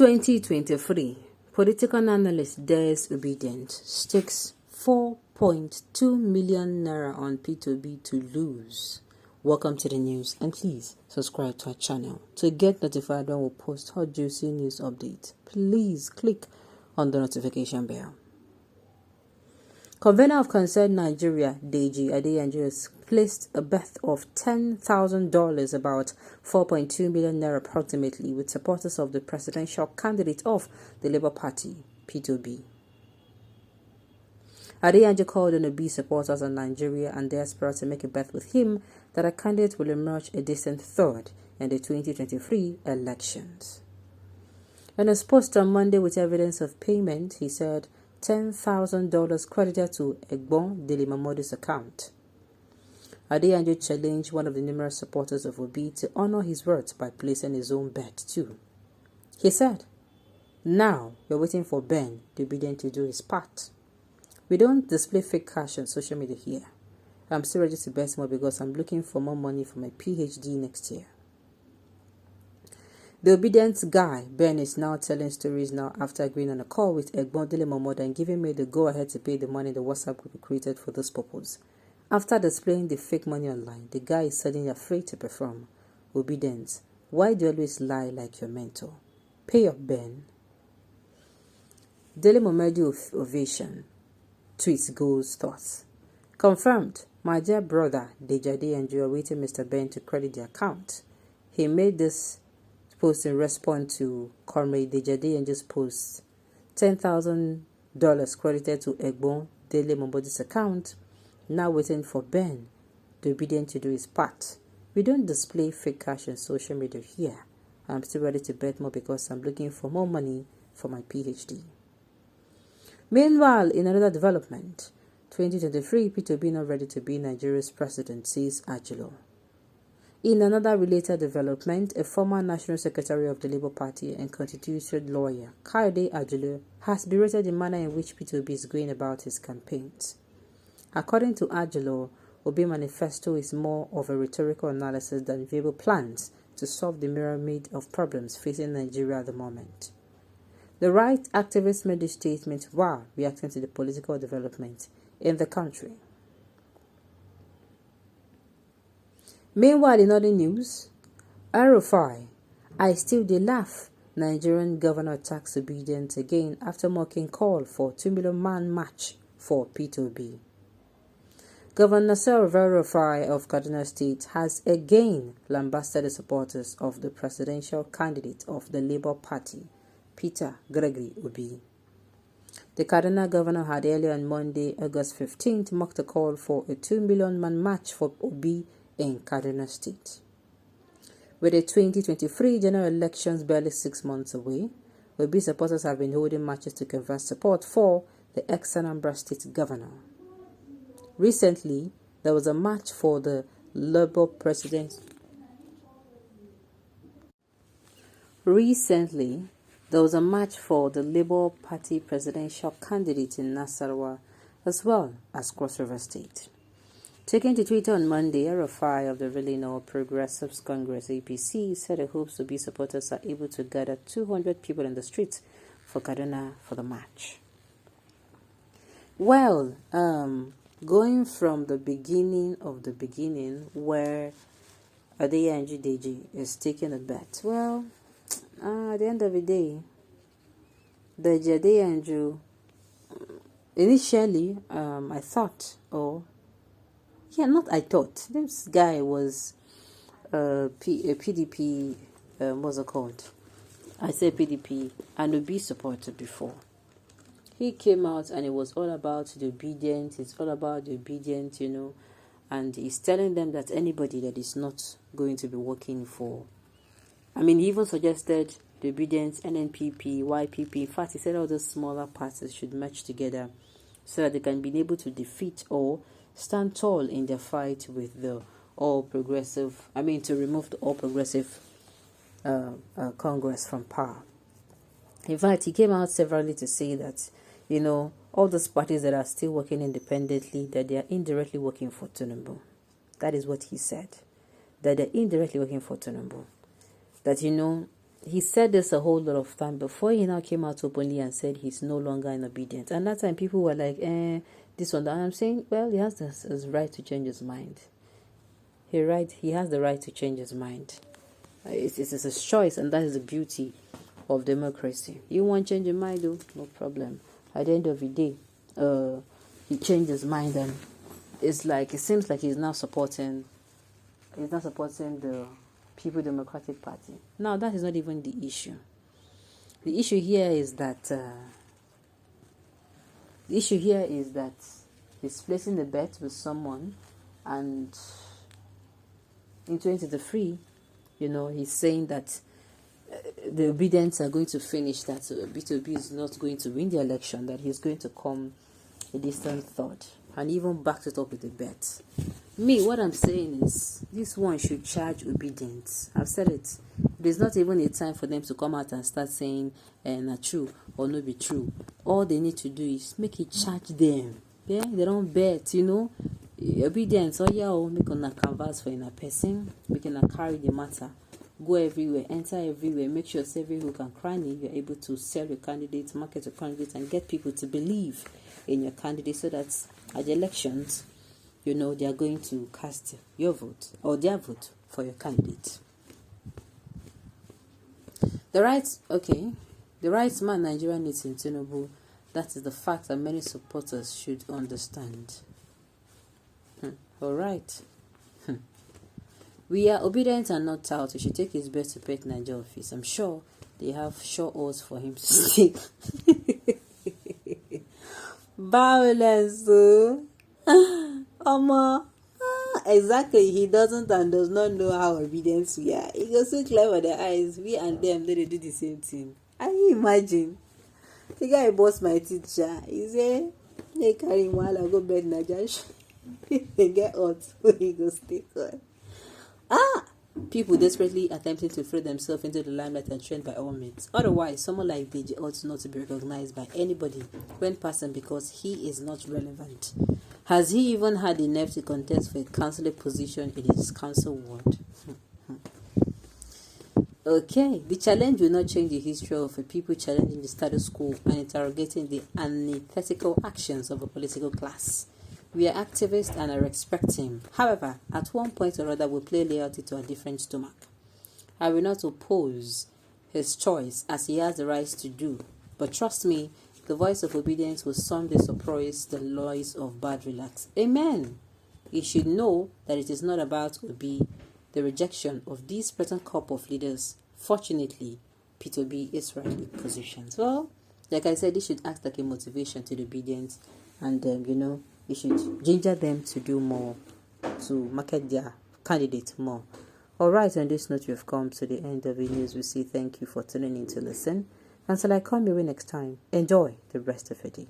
2023, political analyst dares Obidients, stakes 4.2 million naira on P2B to lose. Welcome to the news, and please subscribe to our channel to get notified when we post hot juicy news updates. Please click on the notification bell. Convener of Concerned Nigeria, Adeyanju, has placed a bet of $10,000, about 4.2 million naira approximately, with supporters of the presidential candidate of the Labour Party, P2B. Adeyanju called on Obi supporters in Nigeria and diaspora to make a bet with him that a candidate will emerge a distant third in the 2023 elections. In a post on Monday with evidence of payment, he said $10,000 credited to Egbon Delimamodu's account. Adeyanju challenged one of the numerous supporters of Obi to honor his words by placing his own bet too. He said, "Now we're waiting for Ben, the Obidient, to do his part. We don't display fake cash on social media here. I'm still ready to bet more because I'm looking for more money for my PhD next year." The Obidients guy, Ben, is now telling stories now after agreeing on a call with Egbon Delimamodu and giving me the go-ahead to pay the money the WhatsApp group created for this purpose. After displaying the fake money online, the guy is suddenly afraid to perform. Obidients, why do you always lie like your mentor? Pay up, Ben. Delimamodu ovation. Tweets goes thoughts. Confirmed. My dear brother, Adeyanju, are waiting Mr. Ben to credit the account. He made this post in response to Comrade Adeyanju's post. $10,000 credited to Egbon Delimamodu's account. Now waiting for Ben, the Obidient, to do his part. We don't display fake cash on social media here. I'm still ready to bet more because I'm looking for more money for my PhD. Meanwhile, in another development, 2023, P2B not ready to be Nigeria's president, says Adeyanju. In another related development, a former National Secretary of the Labour Party and constituted lawyer, Adeyanju, has berated the manner in which P2B is going about his campaigns. According to Adeyanju, Obi manifesto is more of a rhetorical analysis than viable plans to solve the myriad of problems facing Nigeria at the moment. The right activist made this statement while reacting to the political development in the country. Meanwhile, in other news, RFI, I still dey laugh. Nigerian governor attacks Obidients again after mocking call for 2 million man march for P2B. Governor RFI of Kaduna State has again lambasted the supporters of the presidential candidate of the Labour Party, Peter Gregory Obi. The Kaduna governor had earlier on Monday, August 15th, mocked a call for a 2 million man march for Obi in Kaduna State. With the 2023 general elections barely 6 months away, Obi supporters have been holding marches to convey support for the ex-Anambra State governor. Recently, there was a march for the Labour president. There was a march for the Labour Party presidential candidate in Nasarawa, as well as Cross River State. Taking to Twitter on Monday, RFI of the Ruling All Progressives Congress (APC) said it hopes to be supporters are able to gather 200 people in the streets for Kaduna for the march. Well, going from the beginning of the beginning, where Adeyanju Deji is taking a bet. Well, at the end of the day, the Adeyanju, initially, I thought, this guy was a PDP, what's it called? I say PDP, and Obi supporter before. He came out and it was all about the Obedience, it's all about the Obedience, and he's telling them that anybody that is not going to be working for, he even suggested the Obedience, NNPP, YPP. In fact, he said all those smaller parties should merge together so that they can be able to defeat or stand tall in their fight with the All Progressive, to remove the All Progressive Congress from power. In fact, he came out severally to say that, all those parties that are still working independently, that they are indirectly working for Tinubu. That is what he said. That they're indirectly working for Tinubu. That, he said this a whole lot of time before he now came out openly and said he's no longer in Obedience. And that time people were like, this one, that. And I'm saying, well, he has his right to change his mind. He has the right to change his mind. It's his choice, and that is the beauty of democracy. You want to change your mind, though? No problem. At the end of the day, he changed his mind, and it seems like he's not supporting the People Democratic Party. Now, that is not even the issue. The issue here is that he's placing a bet with someone, and in 2023, he's saying that the Obidients are going to finish, that B2B is not going to win the election, that he's going to come a distant third, and even backed it up with a bet. Me, what I'm saying is, this one should charge Obidients. I've said it. There's not even a time for them to come out and start saying, not true or no be true. All they need to do is make it charge them. Yeah, they don't bet, Obedience, make on a canvas for a person, make on carry the matter, go everywhere, enter everywhere, make sure every hook and cranny you're able to sell your candidate, market your candidate, and get people to believe in your candidate, so that at the elections, they are going to cast your vote or their vote for your candidate. The right man Nigeria needs in Tinubu, that is the fact that many supporters should understand. All right. We are Obedient and not tout. We should take his best to pet Nigeria office. I'm sure they have sure odds for him to stick. Violence. Exactly. He doesn't and does not know how obedient we are. He goes so clever their eyes. We and them, they do the same thing. Can you imagine? The guy boss my teacher. He say, they carry him while I go bed Nigeria. They get hot when he goes stick on. People desperately attempting to throw themselves into the limelight and trend by all means. Otherwise, someone like DJ ought not to be recognized by anybody when passing, because he is not relevant. Has he even had the nerve to contest for a councillor position in his council ward? Okay, the challenge will not change the history of a people challenging the status quo and interrogating the antithetical actions of a political class. We are activists and I respect him. However, at one point or other, we'll play loyalty to a different stomach. I will not oppose his choice, as he has the right to do. But trust me, the voice of obedience will someday surprise the noise of bad relax. Amen. You should know that it is not about the rejection of this present crop of leaders. Fortunately, P2B is rightly positioned. Well, like I said, this should act like a motivation to the obedience, and you should ginger them to do more, to market their candidate more. All right, on this note, we've come to the end of the news. We say thank you for tuning in to listen. Until I come your way next time, enjoy the rest of your day.